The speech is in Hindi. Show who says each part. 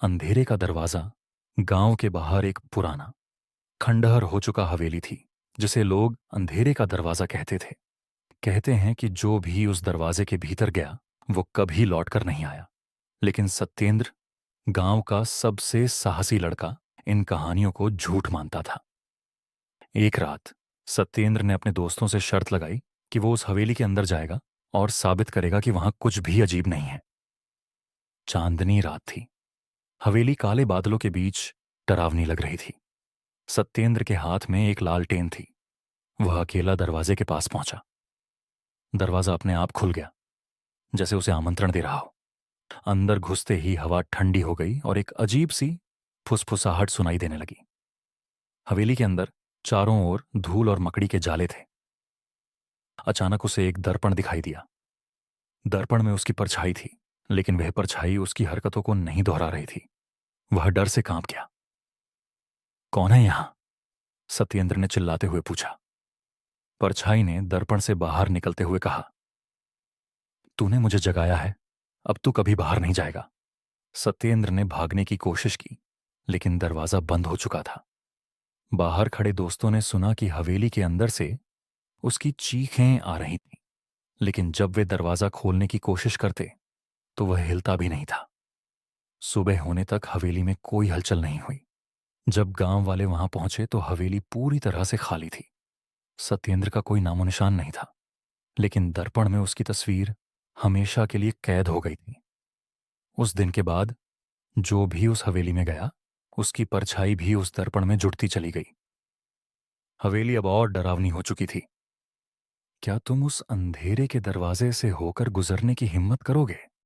Speaker 1: अंधेरे का दरवाजा गांव के बाहर एक पुराना खंडहर हो चुका हवेली थी, जिसे लोग अंधेरे का दरवाजा कहते थे। कहते हैं कि जो भी उस दरवाजे के भीतर गया वो कभी लौटकर नहीं आया। लेकिन सत्येंद्र, गांव का सबसे साहसी लड़का, इन कहानियों को झूठ मानता था। एक रात सत्येंद्र ने अपने दोस्तों से शर्त लगाई कि वो उस हवेली के अंदर जाएगा और साबित करेगा कि वहां कुछ भी अजीब नहीं है। चांदनी रात थी। हवेली काले बादलों के बीच डरावनी लग रही थी। सत्येंद्र के हाथ में एक लालटेन थी। वह अकेला दरवाजे के पास पहुंचा। दरवाजा अपने आप खुल गया, जैसे उसे आमंत्रण दे रहा हो। अंदर घुसते ही हवा ठंडी हो गई और एक अजीब सी फुसफुसाहट सुनाई देने लगी। हवेली के अंदर चारों ओर धूल और मकड़ी के जाले थे। अचानक उसे एक दर्पण दिखाई दिया। दर्पण में उसकी परछाई थी, लेकिन वह परछाई उसकी हरकतों को नहीं दोहरा रही थी। वह डर से कांप गया। कौन है यहां? सत्येंद्र ने चिल्लाते हुए पूछा। परछाई ने दर्पण से बाहर निकलते हुए कहा, तूने मुझे जगाया है, अब तू कभी बाहर नहीं जाएगा। सत्येंद्र ने भागने की कोशिश की, लेकिन दरवाजा बंद हो चुका था। बाहर खड़े दोस्तों ने सुना कि हवेली के अंदर से उसकी चीखें आ रही थीं, लेकिन जब वे दरवाजा खोलने की कोशिश करते तो वह हिलता भी नहीं था। सुबह होने तक हवेली में कोई हलचल नहीं हुई। जब गांव वाले वहां पहुंचे तो हवेली पूरी तरह से खाली थी। सत्येंद्र का कोई नामो निशान नहीं था, लेकिन दर्पण में उसकी तस्वीर हमेशा के लिए कैद हो गई थी। उस दिन के बाद जो भी उस हवेली में गया, उसकी परछाई भी उस दर्पण में जुड़ती चली गई। हवेली अब और डरावनी हो चुकी थी। क्या तुम उस अंधेरे के दरवाजे से होकर गुजरने की हिम्मत करोगे?